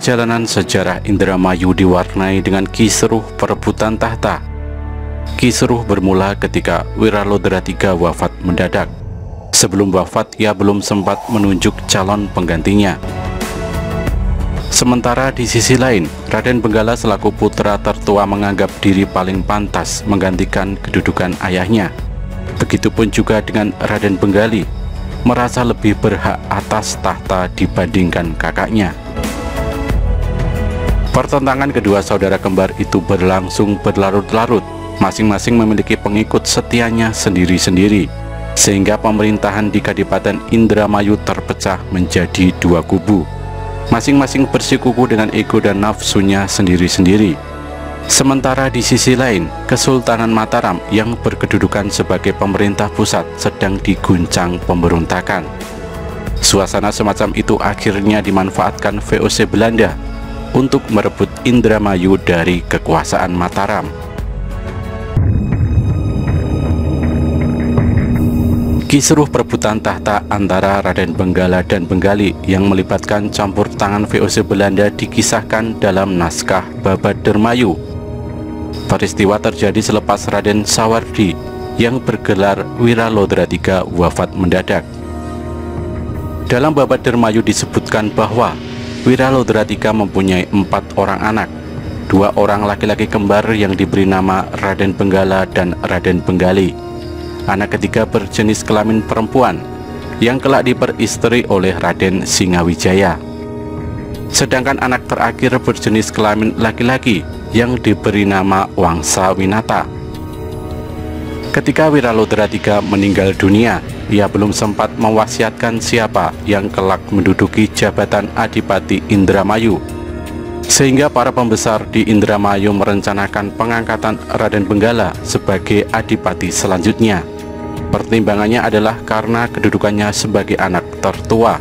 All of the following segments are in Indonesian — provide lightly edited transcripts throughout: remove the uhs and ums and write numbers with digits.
perjalanan sejarah Indramayu diwarnai dengan kisruh perebutan tahta. Kisruh bermula ketika Wiralodra III wafat mendadak. Sebelum wafat, ia belum sempat menunjuk calon penggantinya. Sementara di sisi lain, Raden Benggala selaku putra tertua menganggap diri paling pantas menggantikan kedudukan ayahnya. Begitupun juga dengan Raden Benggali, merasa lebih berhak atas tahta dibandingkan kakaknya. Pertentangan kedua saudara kembar itu berlangsung berlarut-larut, masing-masing memiliki pengikut setianya sendiri-sendiri, sehingga pemerintahan di Kadipaten Indramayu terpecah menjadi dua kubu, masing-masing bersikuku dengan ego dan nafsunya sendiri-sendiri. Sementara di sisi lain, Kesultanan Mataram yang berkedudukan sebagai pemerintah pusat sedang diguncang pemberontakan. Suasana semacam itu akhirnya dimanfaatkan VOC Belanda untuk merebut Indramayu dari kekuasaan Mataram. Kisruh perebutan tahta antara Raden Benggala dan Benggali yang melibatkan campur tangan VOC Belanda dikisahkan dalam naskah Babad Dermayu. Peristiwa terjadi selepas Raden Sawardi yang bergelar Wiralodra III wafat mendadak. Dalam Babad Dermayu disebutkan bahwa Wiralodra III mempunyai 4 orang anak, 2 orang laki-laki kembar yang diberi nama Raden Benggala dan Raden Benggali. Anak ketiga berjenis kelamin perempuan yang kelak diperistri oleh Raden Singawijaya. Sedangkan anak terakhir berjenis kelamin laki-laki yang diberi nama Wangsa Winata. Ketika Wiralodra III meninggal dunia, ia belum sempat mewasiatkan siapa yang kelak menduduki jabatan Adipati Indramayu, sehingga para pembesar di Indramayu merencanakan pengangkatan Raden Benggala sebagai adipati selanjutnya. Pertimbangannya adalah karena kedudukannya sebagai anak tertua,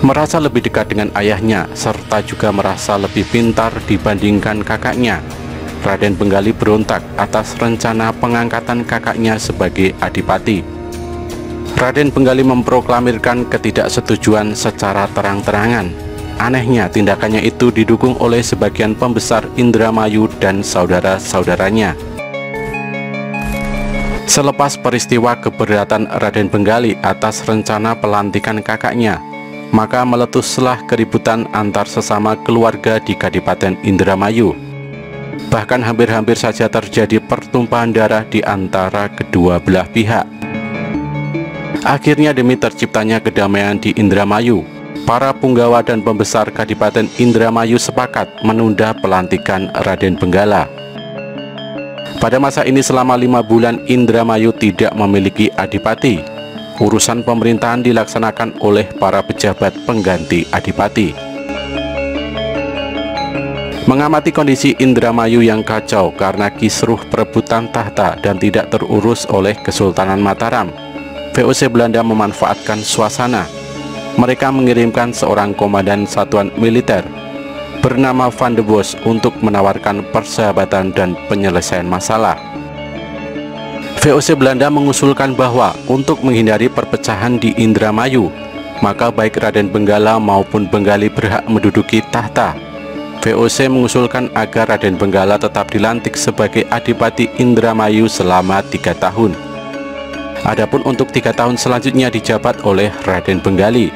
merasa lebih dekat dengan ayahnya, serta juga merasa lebih pintar dibandingkan kakaknya. Raden Benggali berontak atas rencana pengangkatan kakaknya sebagai adipati. Raden Benggali memproklamirkan ketidaksetujuan secara terang-terangan. Anehnya, tindakannya itu didukung oleh sebagian pembesar Indramayu dan saudara-saudaranya. Selepas peristiwa keberatan Raden Benggali atas rencana pelantikan kakaknya, maka meletuslah keributan antar sesama keluarga di Kadipaten Indramayu. Bahkan hampir-hampir saja terjadi pertumpahan darah di antara kedua belah pihak. Akhirnya demi terciptanya kedamaian di Indramayu, para punggawa dan pembesar Kadipaten Indramayu sepakat menunda pelantikan Raden Benggala. Pada masa ini selama 5 bulan Indramayu tidak memiliki adipati. Urusan pemerintahan dilaksanakan oleh para pejabat pengganti adipati. Mengamati kondisi Indramayu yang kacau karena kisruh perebutan tahta dan tidak terurus oleh Kesultanan Mataram, VOC Belanda memanfaatkan suasana. Mereka mengirimkan seorang komandan satuan militer bernama Van de Bos untuk menawarkan persahabatan dan penyelesaian masalah. VOC Belanda mengusulkan bahwa untuk menghindari perpecahan di Indramayu, maka baik Raden Benggala maupun Benggali berhak menduduki tahta. VOC mengusulkan agar Raden Benggala tetap dilantik sebagai Adipati Indramayu selama 3 tahun. Adapun untuk 3 tahun selanjutnya dijabat oleh Raden Benggali.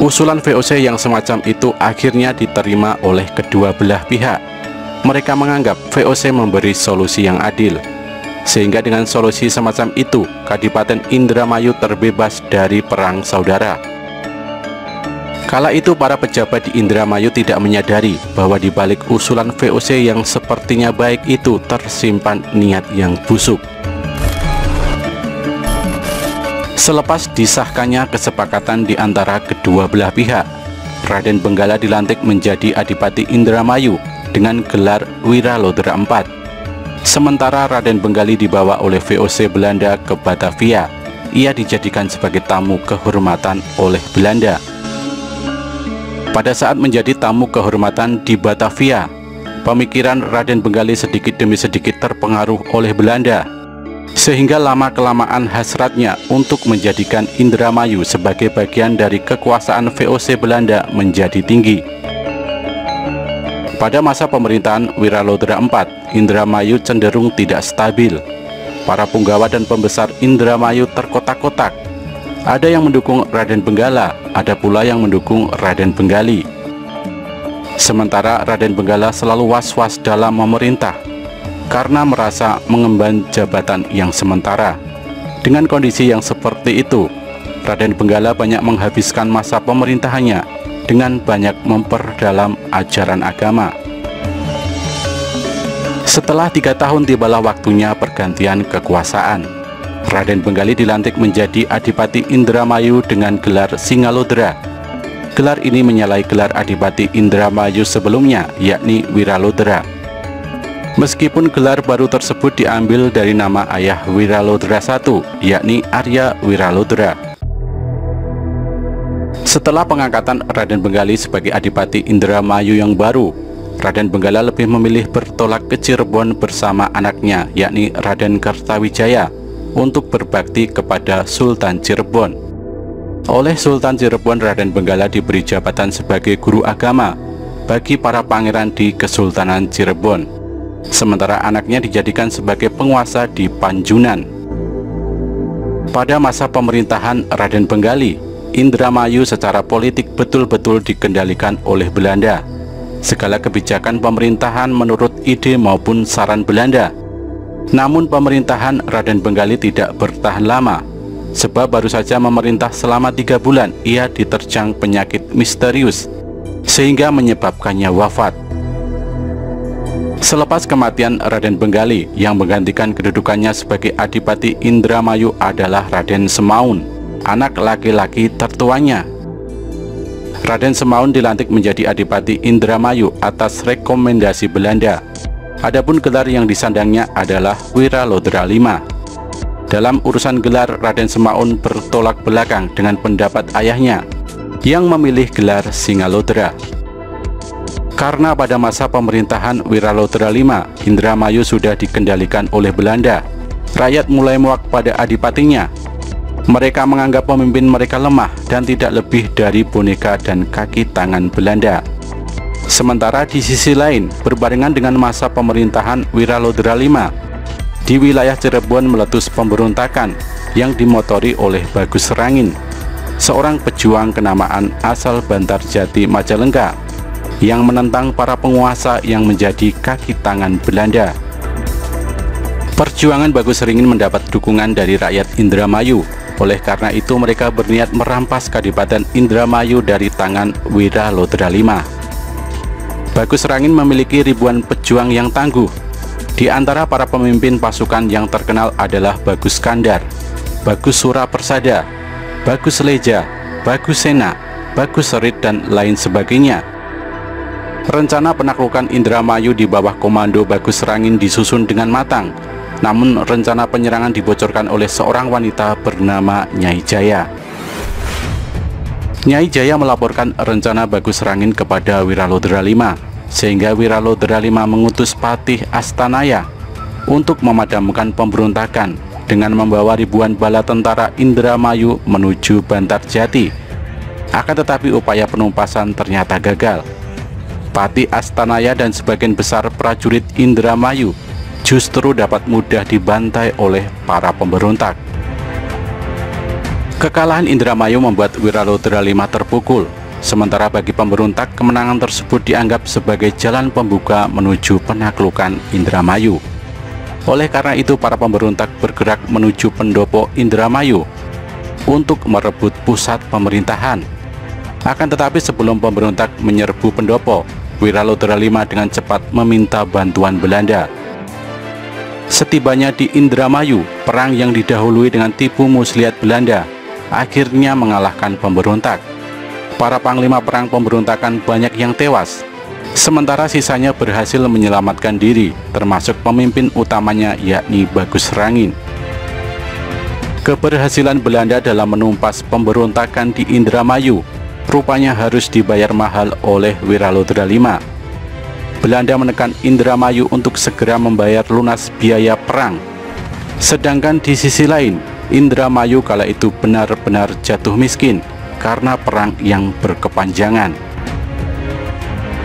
Usulan VOC yang semacam itu akhirnya diterima oleh kedua belah pihak. Mereka menganggap VOC memberi solusi yang adil, sehingga dengan solusi semacam itu Kadipaten Indramayu terbebas dari perang saudara. Kala itu para pejabat di Indramayu tidak menyadari bahwa di balik usulan VOC yang sepertinya baik itu tersimpan niat yang busuk. Selepas disahkannya kesepakatan di antara kedua belah pihak, Raden Benggala dilantik menjadi Adipati Indramayu dengan gelar Wiralodra IV. Sementara Raden Benggali dibawa oleh VOC Belanda ke Batavia. Ia dijadikan sebagai tamu kehormatan oleh Belanda. Pada saat menjadi tamu kehormatan di Batavia, pemikiran Raden Benggali sedikit demi sedikit terpengaruh oleh Belanda, sehingga lama-kelamaan hasratnya untuk menjadikan Indramayu sebagai bagian dari kekuasaan VOC Belanda menjadi tinggi. Pada masa pemerintahan Wiralodra IV, Indramayu cenderung tidak stabil. Para punggawa dan pembesar Indramayu terkotak-kotak. Ada yang mendukung Raden Benggala, ada pula yang mendukung Raden Benggali. Sementara Raden Benggala selalu was-was dalam memerintah karena merasa mengemban jabatan yang sementara. Dengan kondisi yang seperti itu, Raden Benggala banyak menghabiskan masa pemerintahannya dengan banyak memperdalam ajaran agama. Setelah 3 tahun tibalah waktunya pergantian kekuasaan. Raden Benggali dilantik menjadi Adipati Indramayu dengan gelar Singalodra. Gelar ini menyalahi gelar Adipati Indramayu sebelumnya, yakni Wiralodra. Meskipun gelar baru tersebut diambil dari nama ayah Wiralodra I, yakni Arya Wiralodra. Setelah pengangkatan Raden Benggali sebagai Adipati Indramayu yang baru, Raden Benggala lebih memilih bertolak ke Cirebon bersama anaknya, yakni Raden Kertawijaya, untuk berbakti kepada Sultan Cirebon. Oleh Sultan Cirebon, Raden Benggala diberi jabatan sebagai guru agama bagi para pangeran di Kesultanan Cirebon. Sementara anaknya dijadikan sebagai penguasa di Panjunan. Pada masa pemerintahan Raden Benggali, Indramayu secara politik betul-betul dikendalikan oleh Belanda. Segala kebijakan pemerintahan menurut ide maupun saran Belanda. Namun pemerintahan Raden Benggali tidak bertahan lama, sebab baru saja memerintah selama 3 bulan ia diterjang penyakit misterius sehingga menyebabkannya wafat. Selepas kematian Raden Benggali, yang menggantikan kedudukannya sebagai Adipati Indramayu adalah Raden Semaun, anak laki-laki tertuanya. Raden Semaun dilantik menjadi Adipati Indramayu atas rekomendasi Belanda. Adapun gelar yang disandangnya adalah Wiralodra V. Dalam urusan gelar, Raden Semaun bertolak belakang dengan pendapat ayahnya yang memilih gelar Singalodra. Karena pada masa pemerintahan Wiralodra V, Indramayu sudah dikendalikan oleh Belanda, rakyat mulai muak pada adipatinya. Mereka menganggap pemimpin mereka lemah dan tidak lebih dari boneka dan kaki tangan Belanda. Sementara di sisi lain, berbarengan dengan masa pemerintahan Wiralodra V, di wilayah Cirebon meletus pemberontakan yang dimotori oleh Bagus Rangin, seorang pejuang kenamaan asal Bantarjati, Majalengka, yang menentang para penguasa yang menjadi kaki tangan Belanda. Perjuangan Bagus Rangin mendapat dukungan dari rakyat Indramayu. Oleh karena itu mereka berniat merampas Kadipaten Indramayu dari tangan Wiralodra V. Bagus Rangin memiliki ribuan pejuang yang tangguh. Di antara para pemimpin pasukan yang terkenal adalah Bagus Kandar, Bagus Surapersada, Bagus Leja, Bagus Sena, Bagus Serit, dan lain sebagainya. Rencana penaklukan Indramayu di bawah komando Bagus Rangin disusun dengan matang. Namun rencana penyerangan dibocorkan oleh seorang wanita bernama Nyai Jaya. Nyai Jaya melaporkan rencana Bagus Rangin kepada Wiralodra V, sehingga Wiralodra V mengutus Patih Astanaya untuk memadamkan pemberontakan dengan membawa ribuan bala tentara Indramayu menuju Bantarjati. Akan tetapi upaya penumpasan ternyata gagal. Patih Astanaya dan sebagian besar prajurit Indramayu justru dapat mudah dibantai oleh para pemberontak. Kekalahan Indramayu membuat Wiralodra V terpukul. Sementara bagi pemberontak, kemenangan tersebut dianggap sebagai jalan pembuka menuju penaklukan Indramayu. Oleh karena itu, para pemberontak bergerak menuju pendopo Indramayu untuk merebut pusat pemerintahan. Akan tetapi sebelum pemberontak menyerbu pendopo, Wiralodra V dengan cepat meminta bantuan Belanda. Setibanya di Indramayu, perang yang didahului dengan tipu muslihat Belanda akhirnya mengalahkan pemberontak. Para panglima perang pemberontakan banyak yang tewas, sementara sisanya berhasil menyelamatkan diri, termasuk pemimpin utamanya yakni Bagus Rangin. Keberhasilan Belanda dalam menumpas pemberontakan di Indramayu rupanya harus dibayar mahal oleh Wiralodra V. Belanda menekan Indramayu untuk segera membayar lunas biaya perang. Sedangkan di sisi lain, Indramayu kala itu benar-benar jatuh miskin karena perang yang berkepanjangan.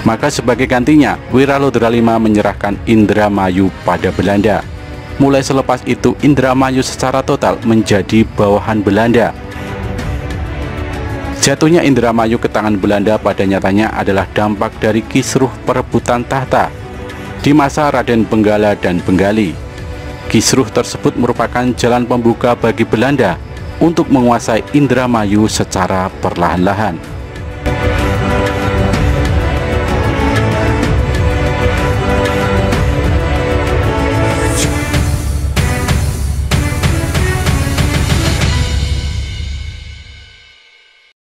Maka sebagai gantinya, Wiraludra V menyerahkan Indramayu pada Belanda. Mulai selepas itu, Indramayu secara total menjadi bawahan Belanda. Jatuhnya Indramayu ke tangan Belanda pada nyatanya adalah dampak dari kisruh perebutan tahta di masa Raden Benggala dan Benggali. Kisruh tersebut merupakan jalan pembuka bagi Belanda untuk menguasai Indramayu secara perlahan-lahan.